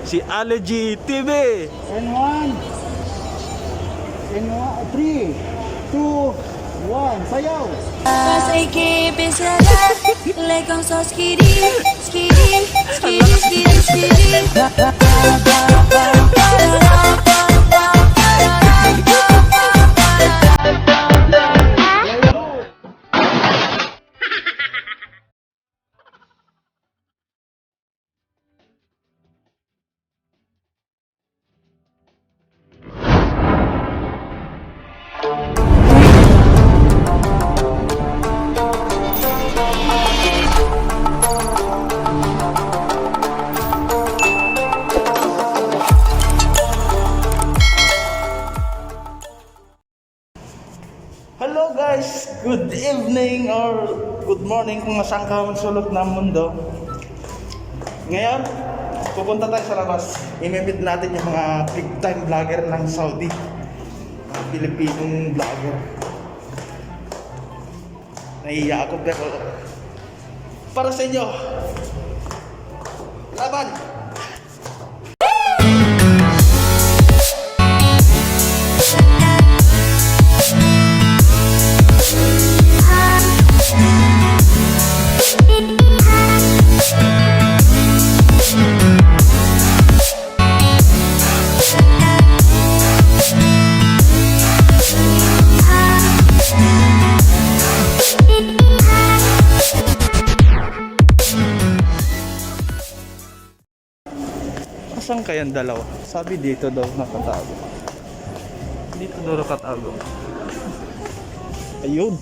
Si Allergy TV. And 1, and 3, 2, 1, sayaw! Pasay que pesará, le con sos skiri, skiri, skiri, skiri, skiri. Hello guys, good evening or good morning kung nasaan ka man sulok ng mundo. Ngayon, pupunta tayo sa labas. I-meet natin yung mga big time vlogger ng Saudi. Mga Pilipinong vlogger. Nahiya ako pero para sa inyo. Laban! Saan kayang dalawa? Sabi dito daw nakatago. Dito daw nakatago. Ayun.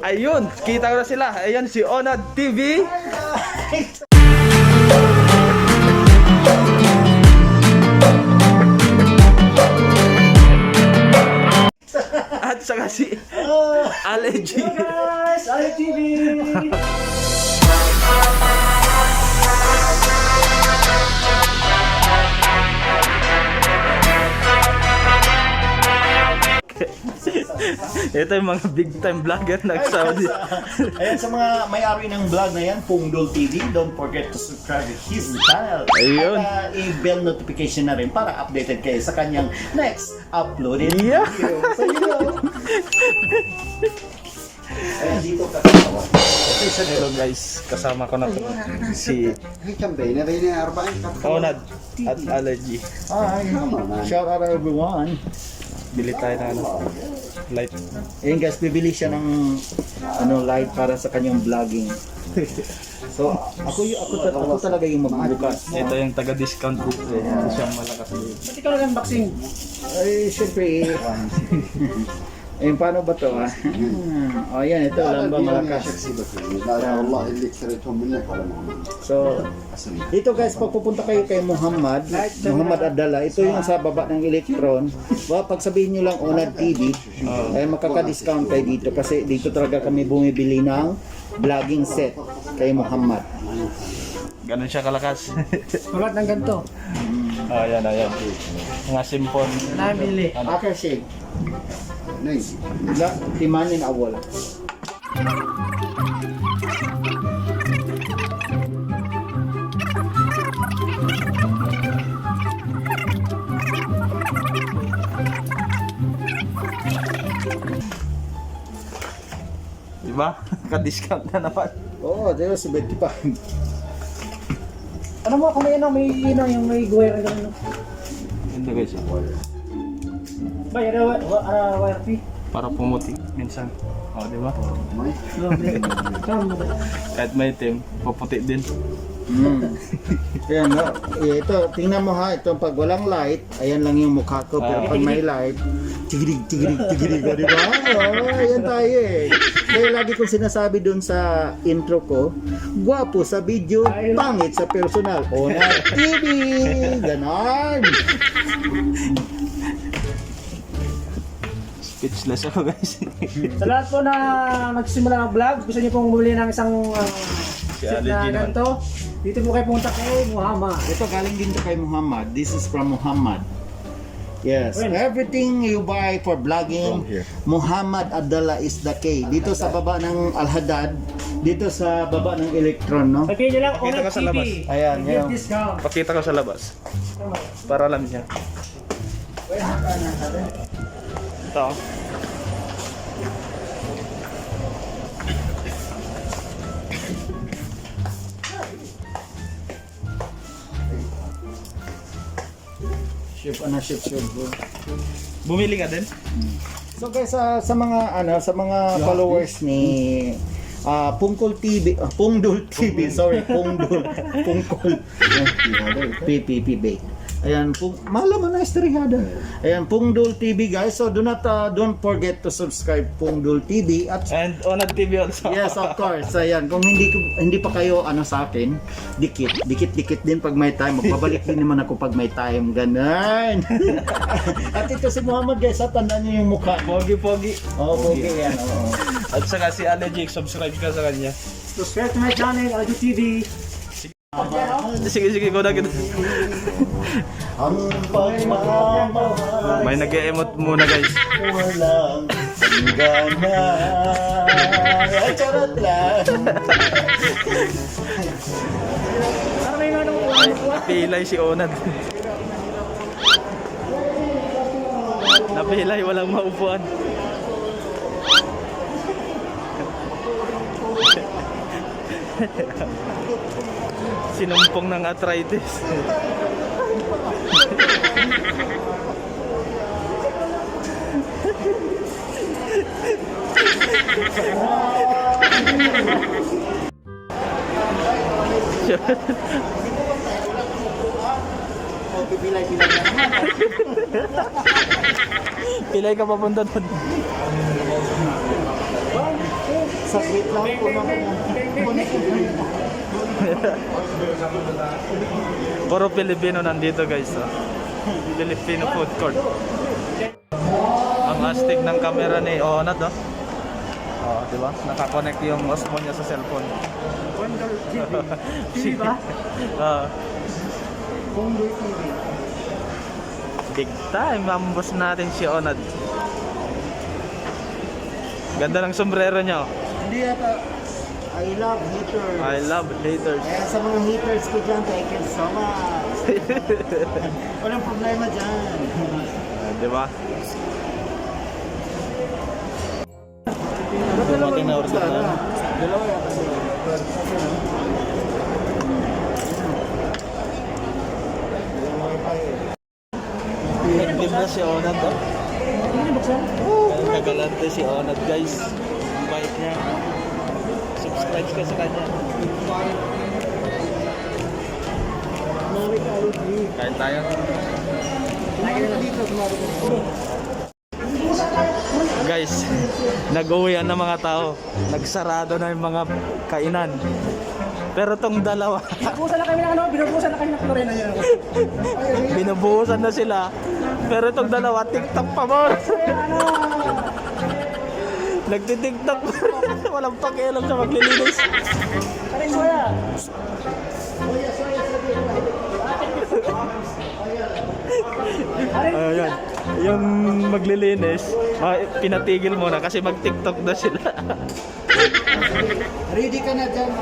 Ayun, kita ko na sila. Ayan si Onad TV. At saka si Allergy. Guys, Allergy TV! Ito yung mga big time vlogger ng Saudi. Ayan sa mga may-ari ng vlog na yan, Pungdol TV, don't forget to subscribe to his channel. Ayun. At i-bell notification na rin para updated kayo sa kanyang next uploaded Yeah. video. So you know. Ayan, dito kasama. Hello guys, kasama ko na to si Onad at Allergy. Hi, shout out everyone. Bili tayo na light. Ayan guys, bibili siya ng light para sa kanyang vlogging. So, ako talaga yung magbubukas. Ito yung taga-discount dito. Ito siyang malakas dito. Ba't ikaw nag-unboxing? Ay, syempre. Ayun, paano ba to ah? Oh, yan, ito, lamba malakas. So, dito guys, pag pupunta kayo kay Muhammad Abdallah, ito yung sa baba ng Electron. Pag sabihin nyo lang Onad TV, ay makaka-discount kayo dito kasi dito talaga kami bumibili ng vlogging set kay Muhammad. Ganun siya kalakas. Tulad ng ganito. Ayan. Mga simpon. Nabili. Akashig. La, timanin awal. Diba? Ka-discount na naman. Oo, dito sa 25. Ano mo kung may yung may guwera gano'n? Ito guys. Ba, yan wire fee? Para pumuti minsan. O, diba? Kamo ba? Kahit may itim, puputi din. Ayan, no? Ito, tingnan mo ha, ito pag walang light, ayan lang yung mukha ko, pero pag may light, tigirig, di ba? Oh, ayan tayo eh. Kaya lagi kong sinasabi dun sa intro ko, gwapo sa video, pangit sa personal. Onad TV! Ganon! Speechless ako guys. Sa lahat po na nagsimula ng vlog, gusto niyo pong bumili ng isang Si set na Allergy naman. ganito, dito po kayo pumunta kay Muhammad. Ito galing din to kay Muhammad. This is from Muhammad. Yes, everything you buy for vlogging, Muhammad Abdullah is the K. Dito sa baba ng Al-Haddad, dito sa baba ng Electron, no? Pagkain nyo lang, Pakita Onat ka sa labas. TV. Ayan, Give yun. discount. Pakita ko sa labas. Para alam niya. Ito. Ship. Bumili ka din? So guys, sa mga followers ni Pungkol TV, Pungdul TV, sorry, Pungdul, Pungkol, PPP Bake. Ayan, malaman na istrihada. Ayan, Pungdul TV guys. So don't forget to subscribe Pungdul TV at And Onad TV also. yes, of course. Ayan, kung hindi pa kayo sa akin, dikit din pag may time. Magpabalik din naman ako pag may time. Ganun. At ito si Muhammad guys, tandaan niyo yung mukha. Pogi-pogi. Oh, okay yan. Oo. At saka si Allergic, subscribe ka sa kanya. Subscribe to my channel, Aljo TV. Sige, go na kita. Ang pagmamahal May nag-e-emote muna guys. walang gana. Ay, charot lang. Para may mga nung Napilay si Onad. Napilay, walang maupuan. Sinumpong ng arthritis. Pilay-pilay na naman. Pilay ka papunta doon. Saglit lang po naman. Puro Pilipino nandito guys. Filipino food court. Ang astig ng camera ni Onad, no? Oh, di ba? Nakakonect yung Osmo niya sa cellphone. TV ba? Ah, Pungdul TV. big time ang boss natin si Onad. Ganda ng sombrero niya. Oh. Hindi yata. I love haters. I love haters. Kaya sa mga haters ko dyan, thank you so much. Walang problema dyan. Di ba? Dumating na order na. Dalawa yata sila. Nagtimpla si Onad, oh. Nagalante si Onad, guys. Ang bait niya. Subscribe ka sa kanya. Kain tayo. Guys, nag-uwian na mga tao. Nagsarado na yung mga kainan. Pero tong dalawa, Binubusan na kami ng binubusan na kami ng Lorena yun. binubuhusan na sila. Pero itong dalawa, TikTok pa mo. Nagtitiktok pa rin. Walang pakialam sa maglilinis. Aray mo yan. Ayan. Yung maglilinis, pinatigil muna kasi mag-TikTok na sila. Ready ka na dyan.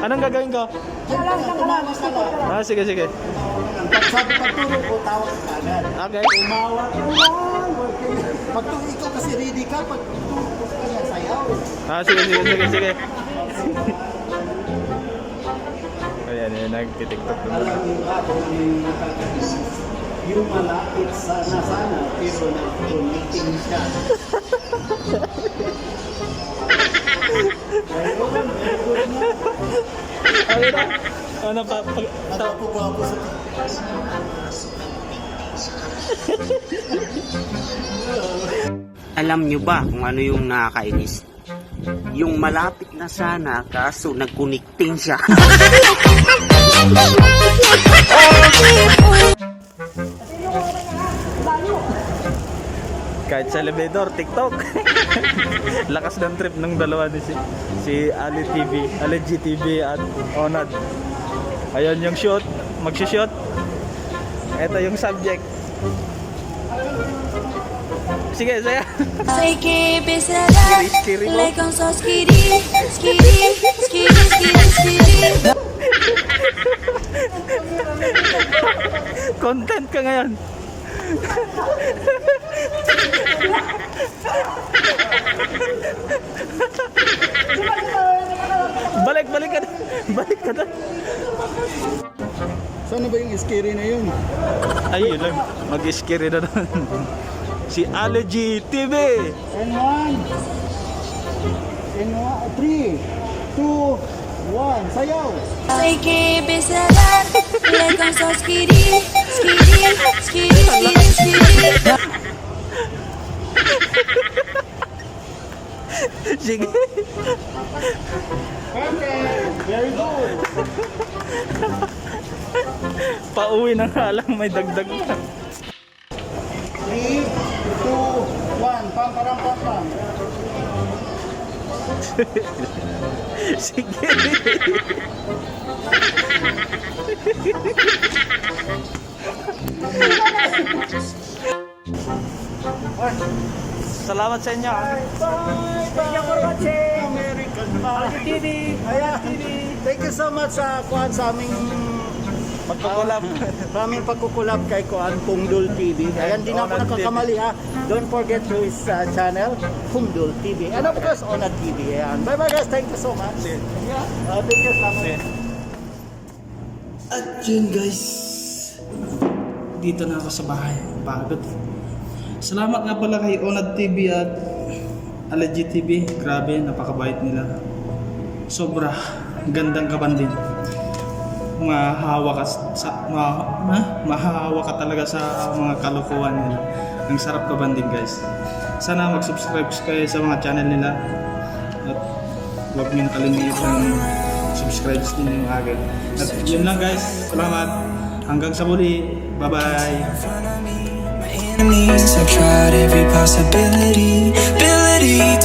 Anong gagawin ko? Tumawas ka lang. Sige. Pag sabi pagturo ko, tawag ka agad. Okay. Umawa ka lang. Pag ikaw kasi ready ka, pag tutupos ka yan, sayaw. Sige. Ayan, nag-TikTok na. Yung malapit sana, pero nag-connecting siya. Ayun na. Ano pa? Natapo sa Alam nyo ba kung ano yung nakakainis? Yung malapit na sana kaso nag-connecting siya. Kahit sa elevator, TikTok. Lakas ng trip ng dalawa ni si Ali TV, Ali GTV at Onad. Ayun yung shoot, magsho-shoot. Ito yung subject. Sige, saya. Sei que besará le con sos skiri, skiri, skiri, skiri, skiri. Content ka ngayon. Balik ka na. Balik ka na. Saan na ba yung scary na yun? Ay, yun lang. Mag-scary na doon. Si Allergy TV. N1. N1. 3, 2, 1. Sayaw. Sei que besará le con sos skiri, skiri, skiri, skiri, skiri. Sige. Perfect. Very good. Pauwi na nga lang, may dagdag na. 3, 2, 1. Pam, param, pam, pam. Sige. Salamat sa inyo. Thank you for watching. American Allergy TV. Ayan. Thank you so much sa kuan sa aming Magpakulab. aming pagkukulab kay Kuan Pungdul TV. Ayan, di na ako Onad nakakamali ha. Don't forget to his channel, Pungdul TV. And of course, Onad TV. Ayan. Bye bye guys. Thank you so much. Thank you so much. At yun guys, dito na ako sa bahay. Pagod. Salamat nga pala kay Onad TV at Allergy TV. Grabe, napakabait nila. Sobra gandang kabanding. Mahahawa ka talaga sa mga kalokohan nila. Ang sarap kabanding guys. Sana mag-subscribe kayo sa mga channel nila. At huwag nyo nakalimutan subscribe din yung agad. At yun lang guys. Salamat. Hanggang sa muli. Bye-bye. Enemies, I've tried every possibility, ability